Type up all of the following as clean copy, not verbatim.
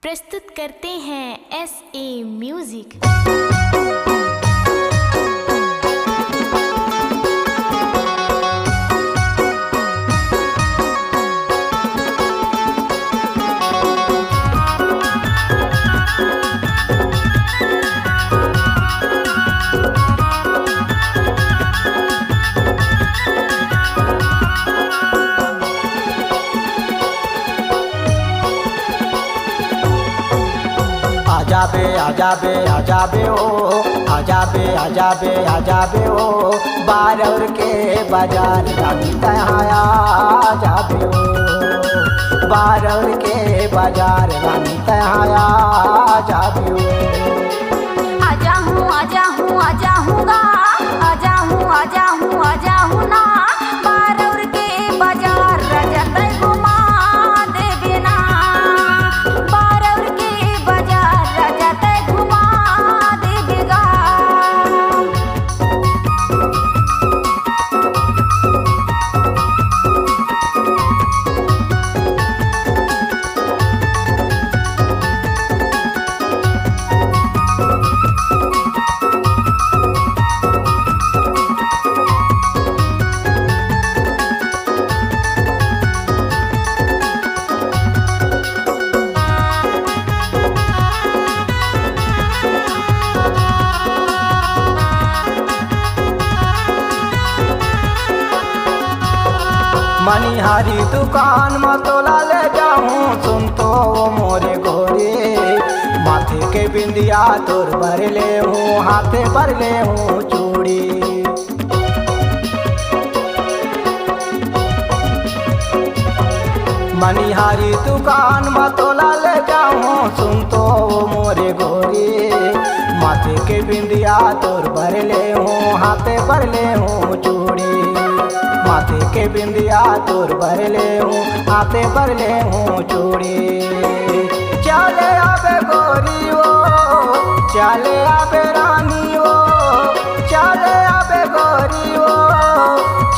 प्रस्तुत करते हैं SA म्यूजिक। आजाबे आजाबे ओ आजाबे ओ बारौर के बाजार रानी तहाया आजाबे ओ बारौर के बाजार रानी तहाया आजाबे ओ आजा हूँ ना बारौर के बाजार रजत घुमा देबे ना बारौर के बाजार रजत घुमा देबेगा। मनिहारी दुकान में तोला ले जाऊं सुन तो वो मोरे गोरे माथे के बिंदिया तोर भर ले हूँ हाथे भर ले हूँ चूड़ी मनिहारी दुकान में तोला ले जाऊं सुन तो वो मोरे गोरे माथे के बिंदिया तोर भर ले हूँ हाथे भर ले हूँ चूड़ी माथे के बिंदिया तोर भर ले हूँ हाथे भर ले हूँ चूड़ी चले आबे गोरी वो चले आबे रानी वो चले आबे गोरी वो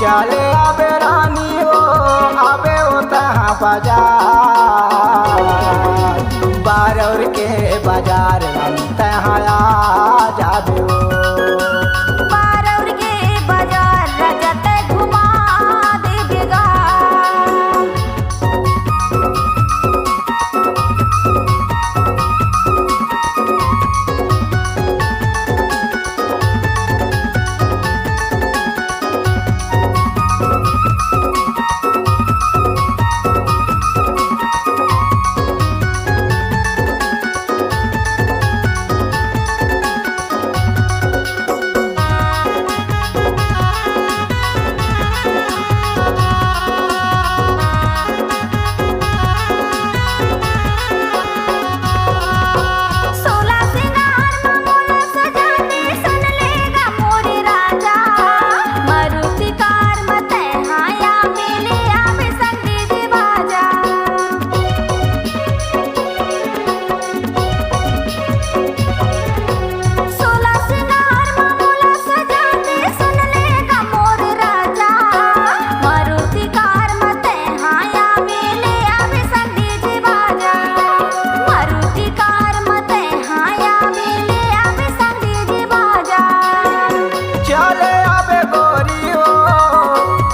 चले आबे रानी वो आबे वो तहाँ बाजार बारौर के बाजार रानी तहाँ आजाबे ओ बारौर के बाजार रजत घुमा देबेगा।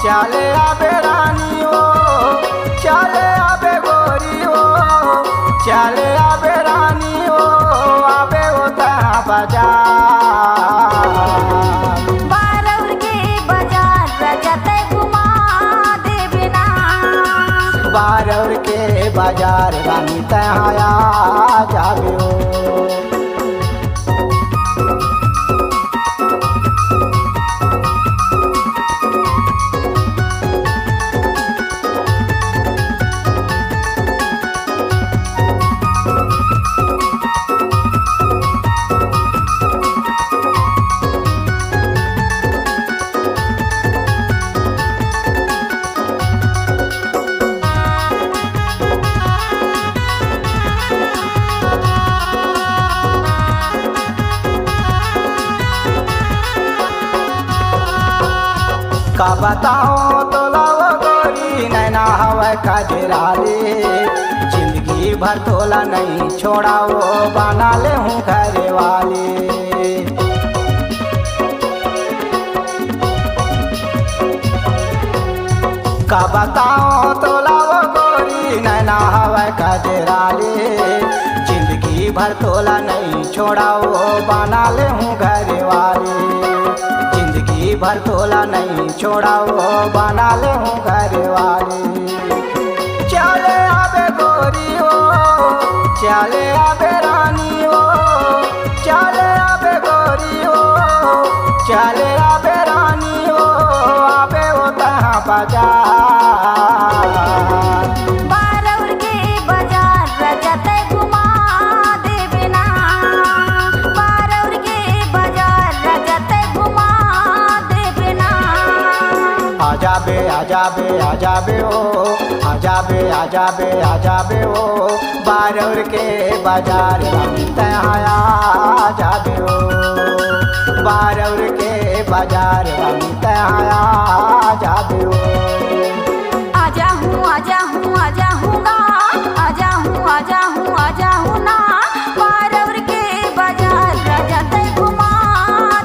चले आबे रानी ओ चले आबे गोरी ओ चले आबे रानी ओ आबे ओ तहाँ बाजार बारौर के बाजार रजत घुमा देबे ना बारौर के बाजार रानी तहाँ आजाबे ओ का बताओ तो लाओ गोरी नैना हवा का जराले जिंदगी भर तोला नहीं छोड़ाओ बना ले हूँ घर वाले। का बताओ तोला वो गोरी नैना हवा कजराले, जिंदगी भर तोला नहीं छोड़ाओ बना ले हूँ घर वाले। जिंदगी भर तोला नहीं छोड़ाओ बना ले हूँ घर वाले। चले आबे गोरी हो, चले आबे रानी हो, चले आबे गोरी हो, चले आबे रानी हो, आबे हो तहाँ बाजार। बारौर के बाजार रजत घुमा देबे ना, बारौर के बाजार रजत घुमा देबे ना। आजाबे आजाबे आजाबे ओ, आजाबे आजाबे आजाबे ओ, बारौर के बाजार रानी तहाँ आजाबे ओ, बारौर के बाजार रानी तहाँ आजाबे ओ। आजा हूँ आजा हूँ आजा हूँ गा, आजा हूँ आजा हूँ आजा हूँ ना, बारौर के बाजार रजत घुमा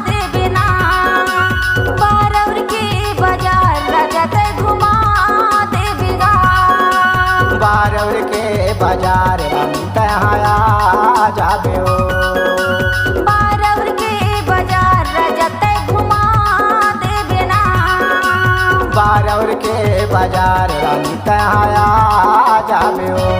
देबे ना, बारौर के बाजार रजत घुमा देबे गा। बारौर के बाजार रानी तहाँ आजाबे ओ, बारौर के बाजार रजत घुमा देबे ना, बारौर के बाजार रानी तहाँ आजाबे ओ।